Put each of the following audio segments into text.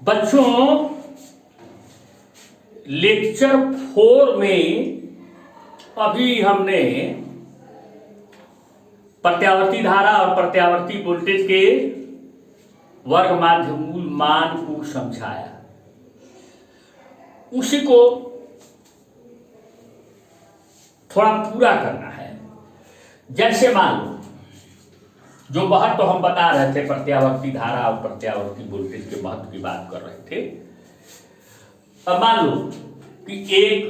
बच्चों, लेक्चर 4 में अभी हमने प्रत्यावर्ती धारा और प्रत्यावर्ती वोल्टेज के वर्ग माध्य मूल मान को समझाया। उसी को थोड़ा पूरा करना है। जैसे मान लो, जो महत्व तो हम बता रहे थे, प्रत्यावर्ती धारा और प्रत्यावर्ती वोल्टेज के महत्व की बात कर रहे थे। अब मान लो कि एक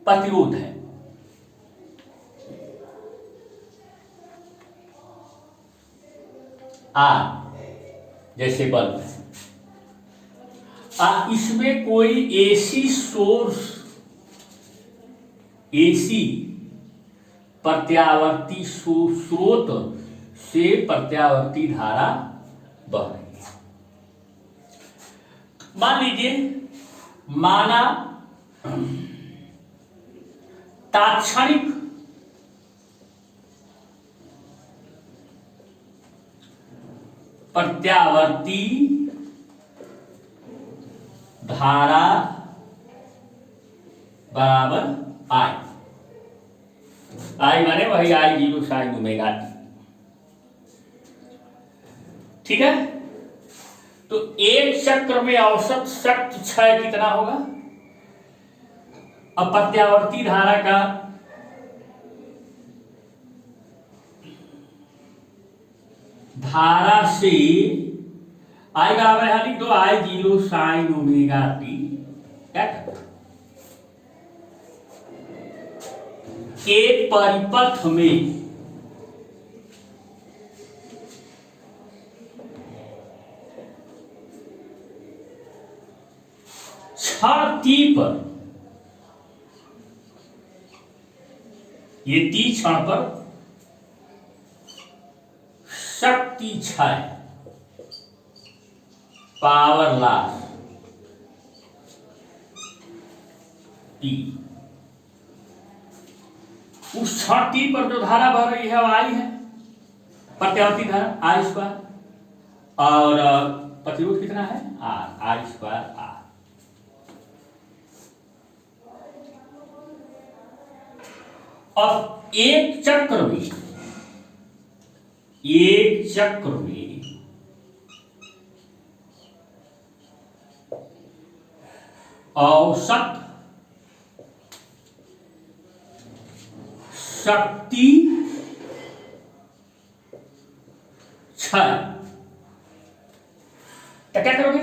प्रतिरोध है, जैसे बल्ब है, इसमें कोई एसी सोर्स, एसी प्रत्यावर्ती स्रोत से प्रत्यावर्ती धारा बह रही है। मान लीजिए, माना तात्क्षणिक प्रत्यावर्ती धारा बराबर आई। आई माने वही आई जीरो साइन ओमेगा टी। ठीक है। तो एक चक्र में औसत शक्ति क्षय कितना होगा? अब प्रत्यावर्ती धारा का धारा से आई बराबर है, लिख दो आई जीरो साइन ओमेगा टी। एक परिपथ में क्षण टी पर, ये टी क्षण पर शक्ति क्षय, पावर लॉस टी, उस क्षण टी पर जो धारा बह रही है वो आई है, प्रत्यावर्ती धारा आई स्क्वायर, और प्रतिरोध कितना है? R, I square R. अब एक चक्र में औसत शक्ति क्षय, तो क्या करोगे?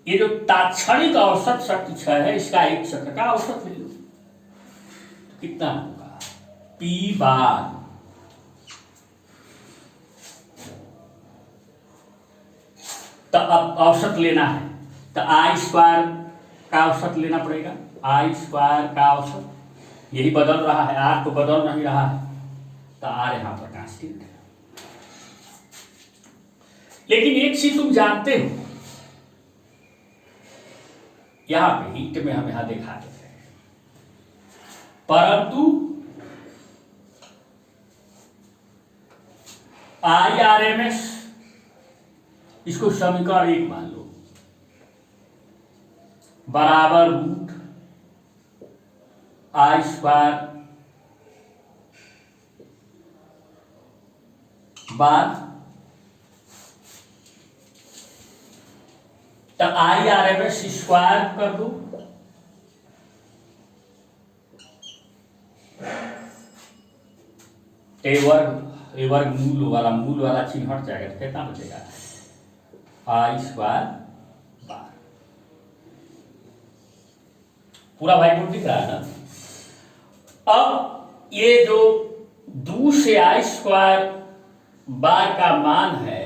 ये जो तात्क्षणिक औसत शक्ति क्षय है, इसका एक चक्र का औसत ले लो। कितना होगा? P बार तो अब औसत लेना है, तो आई स्क्वायर का औसत लेना पड़ेगा। आई स्क्वायर का औसत यही बदल रहा है, आर तो बदल नहीं रहा है, तो आर यहां पर कांस्टेंट है। लेकिन एक चीज तुम जानते हो, यहां पे हिट में हम यहां दिखा देते हैं, परंतु आई आर एम एस, इसको समीकरण 1 मान लो, बराबर रूट आई स्क्वायर बार, तो I R M S square कर दो, वर्ग मूल वाला चिन्ह हट जाएगा, तो कितना बचेगा? आई स्क्वायर बार। पूरा भाई बोर्ड दिख रहा है ना? अब ये जो 2 से आई स्क्वायर बार का मान है,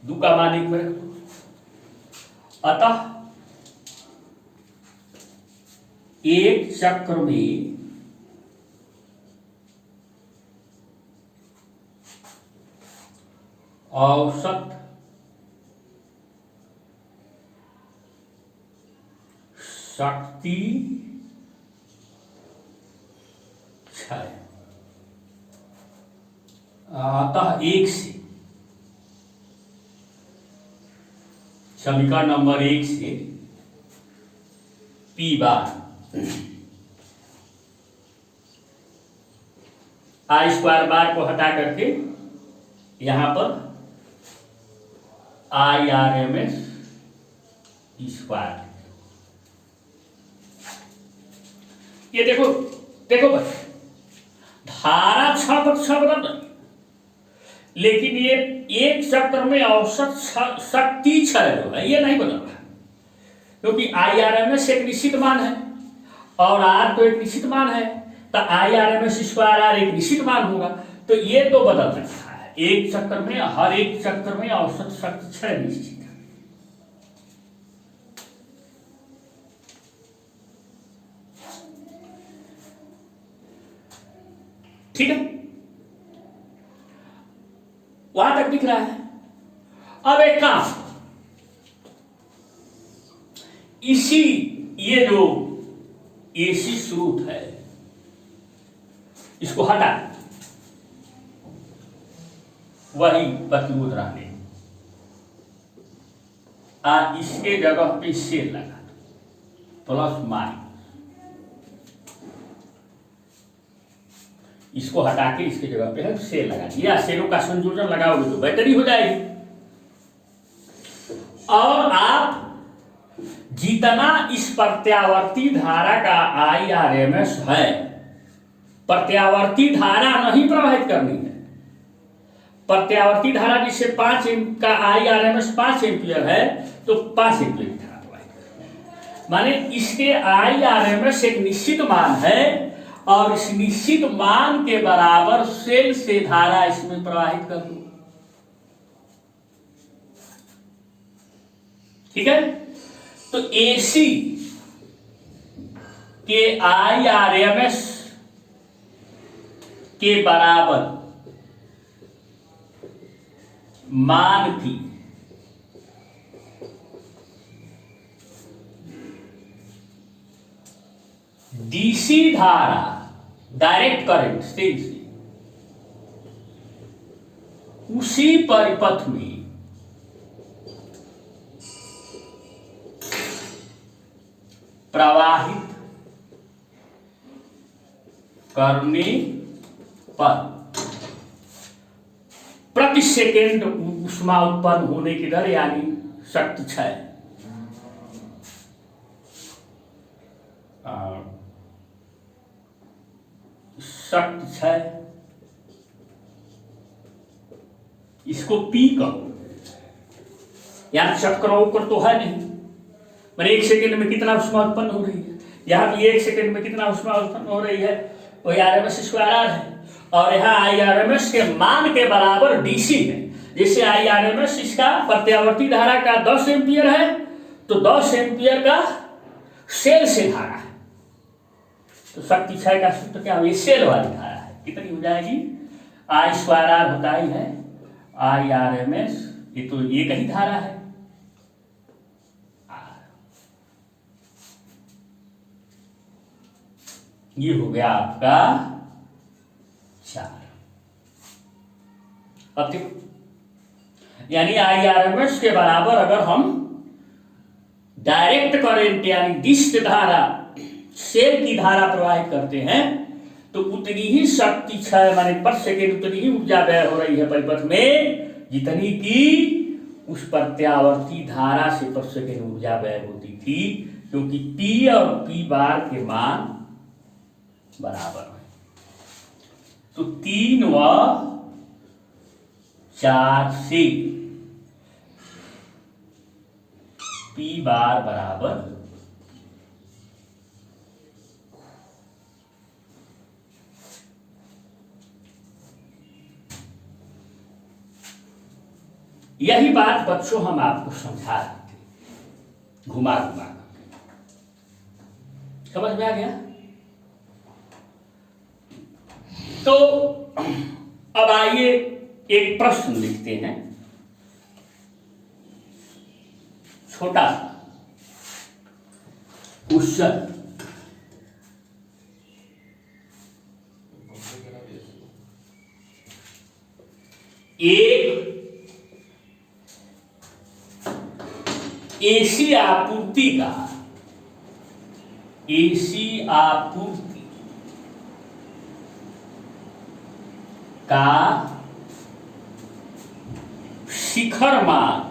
2 का मान 1 में रख दो। अतः एक चक्र में औसत शक्ति क्षय, अतः 1 से समीकरण नंबर 1 से पी बार आई स्क्वायर बार को हटा करके यहां पर IRMS स्क्वायर। ये देखो देखो बस धारा 6% बदल रही, लेकिन ये एक चक्र में औसत शक्ति 6 जो है ये नहीं बदल रहा, क्योंकि IRMS एक निश्चित मान है और R तो एक निश्चित मान है, तो IRMS स्क्वायर R एक निश्चित मान होगा, तो ये तो बदल रहा है एक चक्र में, हर एक चक्र में औसत शक्ति 6 निश्चित है। ठीक है, वहां तक दिख रहा है। अब एक काम, इसी ये जो AC स्रोत है इसको हटा, वही प्रतिरोध रहने, इसके जगह पे सेल लगा प्लस माइनस, इसको हटा के इसके जगह पे है सेल लगा दिया। सेलों का संयोजन लगाओगे तो बैटरी हो जाएगी। और आप जितना इस प्रत्यावर्ती धारा का IRMS है, प्रत्यावर्ती धारा नहीं प्रवाहित करनी है, प्रत्यावर्ती धारा जिससे 5 का IRMS 5 एम्पियर है तो 5 एम्पियर की धारा प्रवाहित करनी है। माने इसके IRMS एक निश्चित मान है और इस निश्चित मान के बराबर सेल से धारा इसमें प्रवाहित कर दो। ठीक है, तो AC के IRMS के बराबर मान की DC धारा डायरेक्ट करंट से उसी परिपथ में प्रवाहित करने पर प्रति सेकेंड ऊष्मा उत्पन्न होने की दर यानी शक्ति 6 शक्ति 6 इसको P कहो, यहां चक्रों पर तो है नहीं, मैंने 1 सेकेंड में कितना ऊष्मा उत्पन्न हो रही है, यहां भी 1 सेकेंड में कितना ऊष्मा उत्पन्न हो रही है, वो IRMS स्क्वायर R है, और यहाँ IRMS के मान के बराबर DC है। जैसे IRMS इसका प्रत्यावर्ती धारा का 10 एम्पियर है, तो 10 एम्पियर का सेल से धारा है, तो शक्ति 6 का सूत्र क्या हुई, सेल वाली धारा है, कितनी हो जाएगी, I स्क्वायर R होता ही है IRMS, ये तो एक ही धारा है ये हो गया आपका 4। अब देखो, यानी IRMS के बराबर अगर हम डायरेक्ट करंट यानी दिष्ट धारा सेल की धारा प्रवाहित करते हैं तो उतनी ही शक्ति 6 माने पर सेकेंड उतनी ही ऊर्जा व्यय हो रही है परिपथ में जितनी की उस प्रत्यावर्ती धारा से पर सेकेंड ऊर्जा व्यय होती थी, क्योंकि P और P बार के मान बराबर है। तो 3 व 4 से P बार बराबर यही बात बच्चों हम आपको समझा रहे थे घुमा घुमा कर, समझ में आ गया। तो अब आइए एक प्रश्न लिखते हैं, छोटा सा क्वेश्चन। एक एसी आपूर्ति का, एसी आपूर्ति का शिखर मान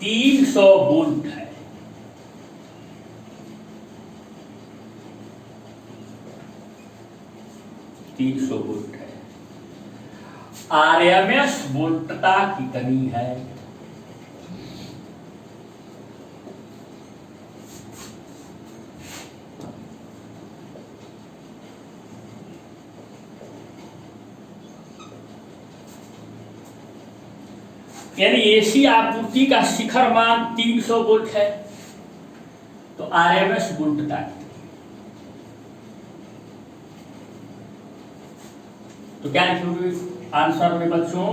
300 वोल्ट है। वोल्ट है। आरएमएस वोल्टता कितनी है? यानी एसी आपूर्ति का शिखर मान 300 वोल्ट है, तो आरएमएस वोल्टता कितनी? तो क्या लिखोगे आंसर में बच्चों?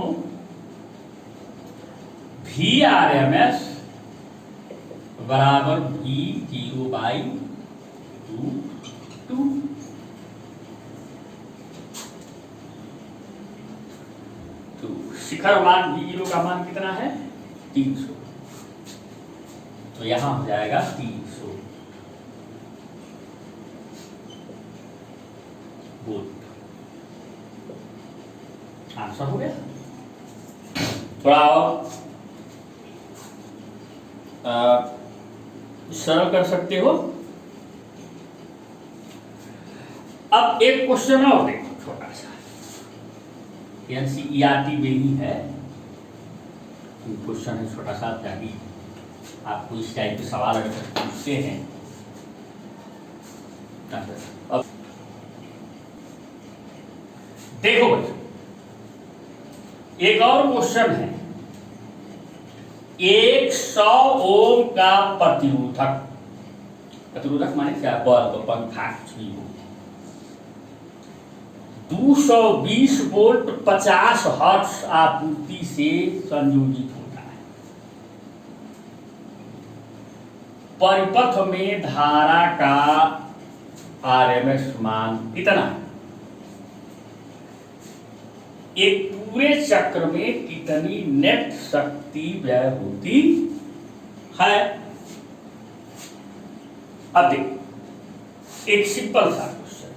वी आर एम एस बराबर V0/2। तो शिखर मान V0 का मान कितना है? 300। तो यहां हो जाएगा 300 वोल्ट। आंसर हो गया। थोड़ा और सरल कर सकते हो। अब एक क्वेश्चन और देखो, छोटा सा एनसीईआरटी में ही है क्वेश्चन है, छोटा सा, ताकि आपको इस टाइप के सवाल अगर पूछते हैं। अब देखो बच्चों, एक और क्वेश्चन है। 100 ओम का प्रतिरोधक माने क्या? बल्ब, पंखा, कुछ भी हो। 220 वोल्ट 50 हर्ट्ज आपूर्ति से संयोजित होता है। परिपथ में धारा का आरएमएस मान कितना है? एक पूरे चक्र में कितनी नेट शक्ति व्यय होती है? अब देखो, एक सिंपल सा क्वेश्चन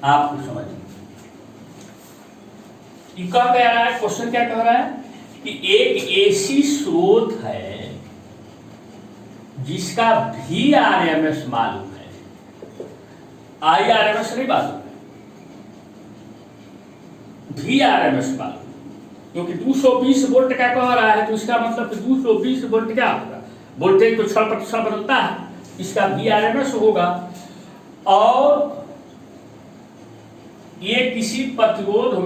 आपको समझिए। क्या कह रहा है क्वेश्चन? क्या कह रहा है कि एक एसी स्रोत है जिसका भी आरएमएस मालूम है, आई आरएमएस नहीं मालूम है, भी आरएमएस मालूम, क्योंकि 220 वोल्ट का कह रहा है, तो इसका मतलब 220 वोल्ट क्या होगा? वोल्टेज तो क्षण प्रतिक्षण बदलता है, इसका भी आरएमएस होगा। और ये किसी प्रतिरोधक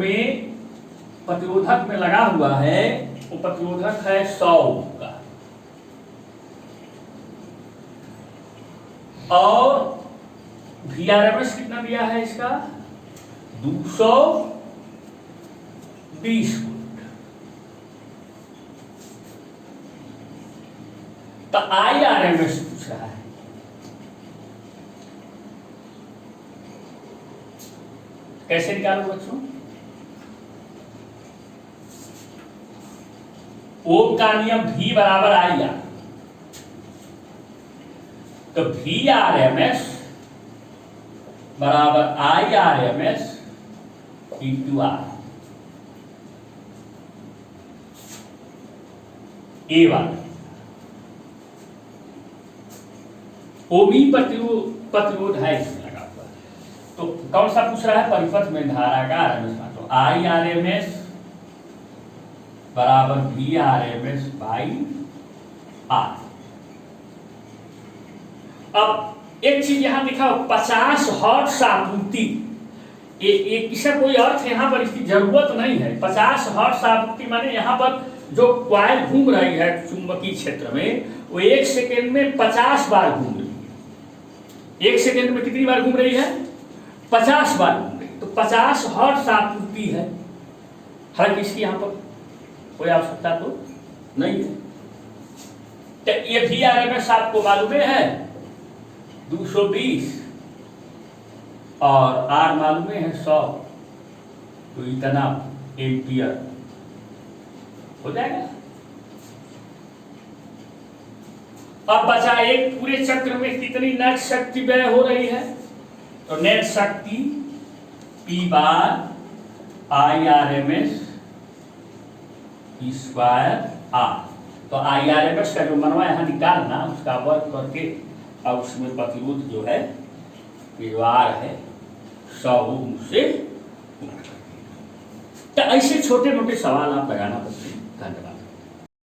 में लगा हुआ है, वो प्रतिरोधक है 100 ओम का, और वीआरएमएस कितना दिया है इसका? 220 वोल्ट। तो आईआरएमएस पूछ रहा है। कैसे निकालो बच्चों? ओम का नियम V बराबर आई आर, तो VRMS बराबर IRMS इंटू आर। ए वाला ओमी प्रतिरोध है इसमें लगा हुआ। तो कौन सा पूछ रहा है? परिपथ में धारा का आरएमएस मान। तो IRMS बराबर VRMS बाई आर। अब एक चीज यहां दिखा, 50 हर्ट्ज आपूर्ति, इसका कोई अर्थ यहां पर इसकी जरूरत नहीं है। 50 हर्ट्ज आपूर्ति माने यहां पर जो क्वाइल घूम रही है चुंबकीय क्षेत्र में, वो 1 सेकेंड में 50 बार घूम रही है। 1 सेकेंड में कितनी बार घूम रही है? 50 बार घूम रही है। तो 50 हर्ट्ज आपूर्ति है। हालांकि इसकी यहां पर कोई आवश्यकता तो नहीं है। तो ये भी आरएमएस आपको मालूम है 220, और आर मालूम है 100, तो इतना एम्पियर हो जाएगा। अब बचा एक पूरे चक्र में कितनी नेट शक्ति व्यय हो रही है, तो नेट शक्ति P बार IRMS स्क्वायर R। तो IRMS का जो मनवा यहाँ निकालना, उसका वर्ग करके अब उसमें प्रतिरोध जो है ये R है 100 ओम से। तो ऐसे छोटे मोटे सवाल आप लगाना बच्चे। धन्यवाद।